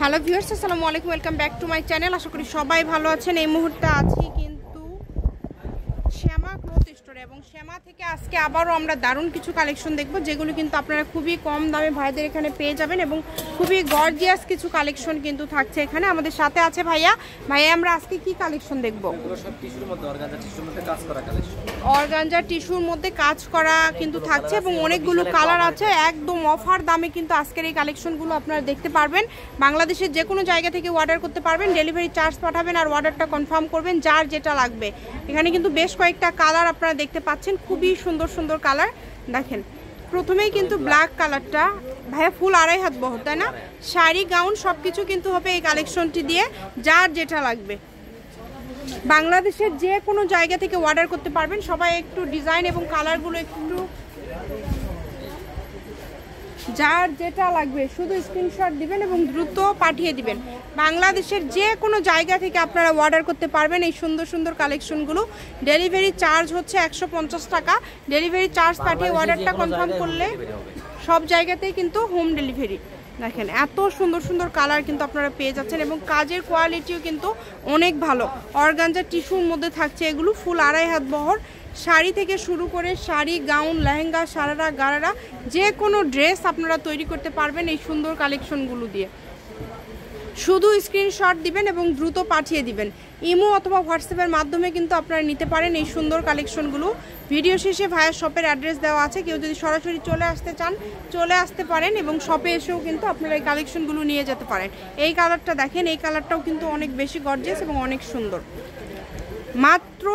Hello viewers, আসসালামু আলাইকুম, welcome back to my channel. আশা করি সবাই ভালো আছেন। এই মুহূর্তে আছি কিন্তু শ্যামা ক্লথ স্টোরে এবং শ্যামা থেকে আজকে আবারও আমরা দারুণ কিছু কালেকশন দেখব, যেগুলো কিন্তু আপনারা খুবই কম দামে ভাইদের এখানে পেয়ে যাবেন এবং খুবই গর্জিয়াস কিছু কালেকশন কিন্তু থাকছে এখানে। আমাদের সাথে আছে ভাইয়া। আমরা আজকে কি কালেকশন দেখব? অর্গানজা টিস্যুর মধ্যে কাজ করা কিন্তু থাকছে এবং অনেকগুলো কালার আছে। একদম অফার দামে কিন্তু আজকের এই কালেকশনগুলো আপনারা দেখতে পারবেন। বাংলাদেশের যে কোনো জায়গা থেকে অর্ডার করতে পারবেন, ডেলিভারি চার্জ পাঠাবেন আর অর্ডারটা কনফার্ম করবেন যার যেটা লাগবে। এখানে কিন্তু বেশ কয়েকটা কালার আপনারা দেখতে পাচ্ছেন, খুবই সুন্দর সুন্দর কালার। দেখেন প্রথমেই কিন্তু ব্ল্যাক কালারটা ভাইয়া ফুল 2.5 হাত বহর, তাই না? শাড়ি গাউন সবকিছু কিন্তু হবে এই কালেকশনটি দিয়ে, যার যেটা লাগবে। বাংলাদেশের যে কোনো জায়গা থেকে অর্ডার করতে পারবেন। সবাই একটু ডিজাইন এবং কালারগুলো একটু যার যেটা লাগবে শুধু স্ক্রিনশট দিবেন এবং দ্রুত পাঠিয়ে দিবেন। বাংলাদেশের যে কোনো জায়গা থেকে আপনারা অর্ডার করতে পারবেন এই সুন্দর সুন্দর কালেকশনগুলো। ডেলিভারি চার্জ হচ্ছে 150 টাকা। ডেলিভারি চার্জ পাঠিয়ে অর্ডারটা কনফার্ম করলে সব জায়গাতেই কিন্তু হোম ডেলিভারি। দেখেন এত সুন্দর সুন্দর কালার কিন্তু আপনারা পেয়ে যাচ্ছেন এবং কাজের কোয়ালিটিও কিন্তু অনেক ভালো। অর্গানজা টিস্যুর মধ্যে থাকছে এগুলো, ফুল 2.5 হাত বহর। শাড়ি থেকে শুরু করে শাড়ি, গাউন, লেহেঙ্গা, সারারা, গারারা যে কোনো ড্রেস আপনারা তৈরি করতে পারবেন এই সুন্দর কালেকশনগুলো দিয়ে। শুধু স্ক্রিনশট দিবেন এবং দ্রুত পাঠিয়ে দিবেন। ইমো অথবা হোয়াটসঅ্যাপের মাধ্যমে কিন্তু আপনারা নিতে পারেন এই সুন্দর কালেকশনগুলো। ভিডিও শেষে ভাইয়ের শপের অ্যাড্রেস দেওয়া আছে, কেউ যদি সরাসরি চলে আসতে চান চলে আসতে পারেন এবং শপে এসেও কিন্তু আপনারা এই কালেকশনগুলো নিয়ে যেতে পারেন। এই কালারটা দেখেন, এই কালারটাও কিন্তু অনেক বেশি গর্জিয়াস এবং অনেক সুন্দর। মাত্র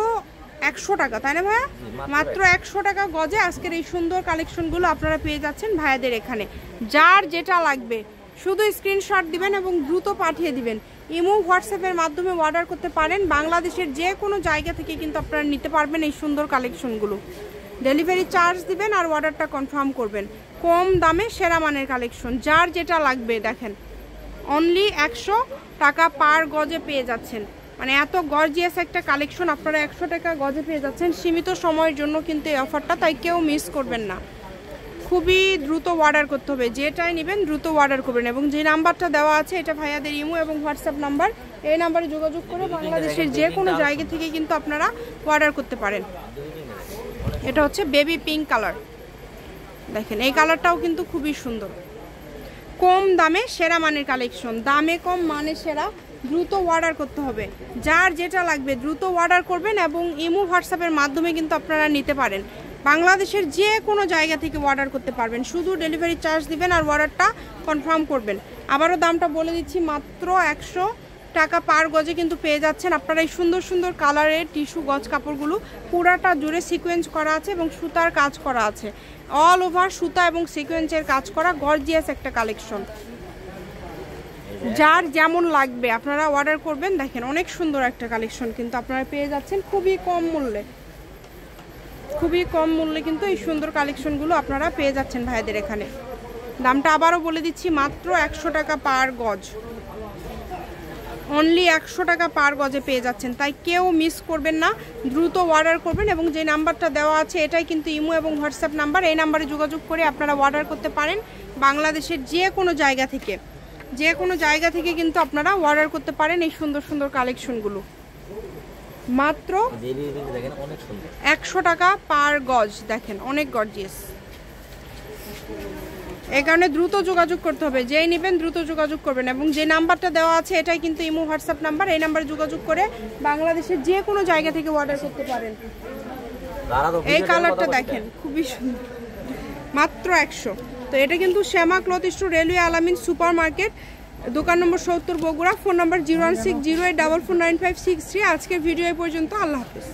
100 টাকা, তাই না ভাইয়া? মাত্র 100 টাকা গজে আজকের এই সুন্দর কালেকশনগুলো আপনারা পেয়ে যাচ্ছেন ভাইয়াদের এখানে। যার যেটা লাগবে শুধু স্ক্রিনশট দিবেন এবং দ্রুত পাঠিয়ে দিবেন। ইমো হোয়াটসঅ্যাপের মাধ্যমে অর্ডার করতে পারেন। বাংলাদেশের যে কোনো জায়গা থেকে কিন্তু আপনারা নিতে পারবেন এই সুন্দর কালেকশনগুলো। ডেলিভারি চার্জ দিবেন আর অর্ডারটা কনফার্ম করবেন। কম দামে সেরা মানের কালেকশন, যার যেটা লাগবে দেখেন অনলি 100 টাকা পার গজে পেয়ে যাচ্ছেন। মানে এত গর্জিয়াস একটা কালেকশন আপনারা 100 টাকা গজে পেয়ে যাচ্ছেন। সীমিত সময়ের জন্য কিন্তু এই অফারটা, তাই কেউ মিস করবেন না। খুবই দ্রুত অর্ডার করতে হবে, যেটাই নেবেন দ্রুত অর্ডার করবেন এবং যে নাম্বারটা দেওয়া আছে এটা ভাইয়াদের ইমো এবং হোয়াটসঅ্যাপ নাম্বার। এই নাম্বারে যোগাযোগ করে বাংলাদেশের যে কোনো জায়গা থেকে কিন্তু আপনারা অর্ডার করতে পারেন। এটা হচ্ছে বেবি পিঙ্ক কালার। দেখেন এই কালারটাও কিন্তু খুবই সুন্দর। কম দামে সেরা মানের কালেকশন, দামে কম মানে সেরা। দ্রুত অর্ডার করতে হবে, যার যেটা লাগবে দ্রুত অর্ডার করবেন এবং ইমো হোয়াটসঅ্যাপের মাধ্যমে কিন্তু আপনারা নিতে পারেন। বাংলাদেশের যে কোনো জায়গা থেকে অর্ডার করতে পারবেন, শুধু ডেলিভারি চার্জ দিবেন আর অর্ডারটা কনফার্ম করবেন। আবারও দামটা বলে দিচ্ছি, মাত্র 100 টাকা পার গজে কিন্তু পেয়ে যাচ্ছেন আপনারা এই সুন্দর সুন্দর কালারের টিস্যু গজ কাপড়গুলো। পুরাটা জুড়ে সিকোয়েন্স করা আছে এবং সুতার কাজ করা আছে। অল ওভার সুতা এবং সিকোয়েন্সের কাজ করা গর্জিয়াস একটা কালেকশন। যার যেমন লাগবে আপনারা অর্ডার করবেন। দেখেন অনেক সুন্দর একটা কালেকশন কিন্তু আপনারা পেয়ে যাচ্ছেন খুবই কম মূল্যে। খুবই কম মূল্যে কিন্তু এই সুন্দর কালেকশনগুলো আপনারা পেয়ে যাচ্ছেন ভাইদের এখানে। দামটা আবারও বলে দিচ্ছি, মাত্র 100 টাকা পার গজ। অনলি 100 টাকা পার গজে পেয়ে যাচ্ছেন, তাই কেউ মিস করবেন না। দ্রুত অর্ডার করবেন এবং যে নাম্বারটা দেওয়া আছে এটাই কিন্তু ইমো এবং হোয়াটসঅ্যাপ নাম্বার। এই নাম্বারে যোগাযোগ করে আপনারা অর্ডার করতে পারেন। বাংলাদেশের যে কোনো জায়গা থেকে কিন্তু আপনারা অর্ডার করতে পারেন এই সুন্দর সুন্দর কালেকশনগুলো। মাত্র 100 টাকা পার গজ। দেখেন অনেক গর্জিয়াস। এই কারণে দ্রুত যোগাযোগ করতে হবে, যেই নেবেন দ্রুত যোগাযোগ করবেন এবং যে নাম্বারটা দেওয়া আছে এটাই কিন্তু ইমো হোয়াটসঅ্যাপ নাম্বার। এই নাম্বারে যোগাযোগ করে বাংলাদেশের যে কোনো জায়গা থেকে অর্ডার করতে পারেন। এই কালারটা দেখেন খুবই সুন্দর, মাত্র 100। তো এটা কিন্তু শ্যামা ক্লথ স্টোর, রেলওয়ে আলামিন সুপার মার্কেট, দোকান নম্বর 70 বগুড়া। ফোন নম্বর 01608449563। আজকের ভিডিও এই পর্যন্ত। আল্লাহ হাফেজ।